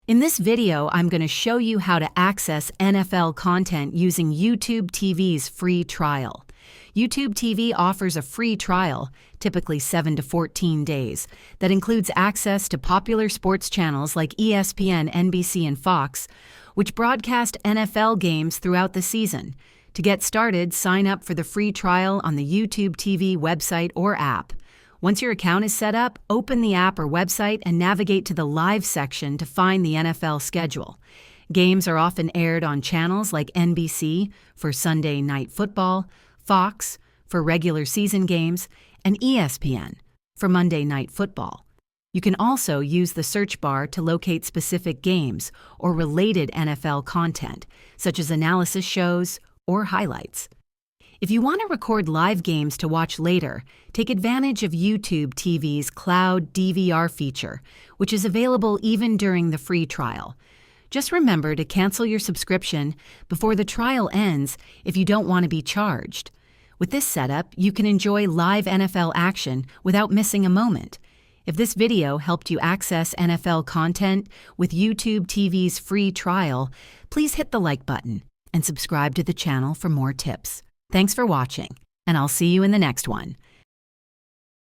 In this video, I'm going to show you how to access NFL content using YouTube TV's free trial. YouTube TV offers a free trial, typically 7 to 14 days, that includes access to popular sports channels like ESPN, NBC, and Fox, which broadcast NFL games throughout the season. To get started, sign up for the free trial on the YouTube TV website or app. Once your account is set up, open the app or website and navigate to the Live section to find the NFL schedule. Games are often aired on channels like NBC for Sunday Night Football, Fox for regular season games, and ESPN for Monday Night Football. You can also use the search bar to locate specific games or related NFL content, such as analysis shows or highlights. If you want to record live games to watch later, take advantage of YouTube TV's Cloud DVR feature, which is available even during the free trial. Just remember to cancel your subscription before the trial ends if you don't want to be charged. With this setup, you can enjoy live NFL action without missing a moment. If this video helped you access NFL content with YouTube TV's free trial, please hit the like button and subscribe to the channel for more tips. Thanks for watching, and I'll see you in the next one.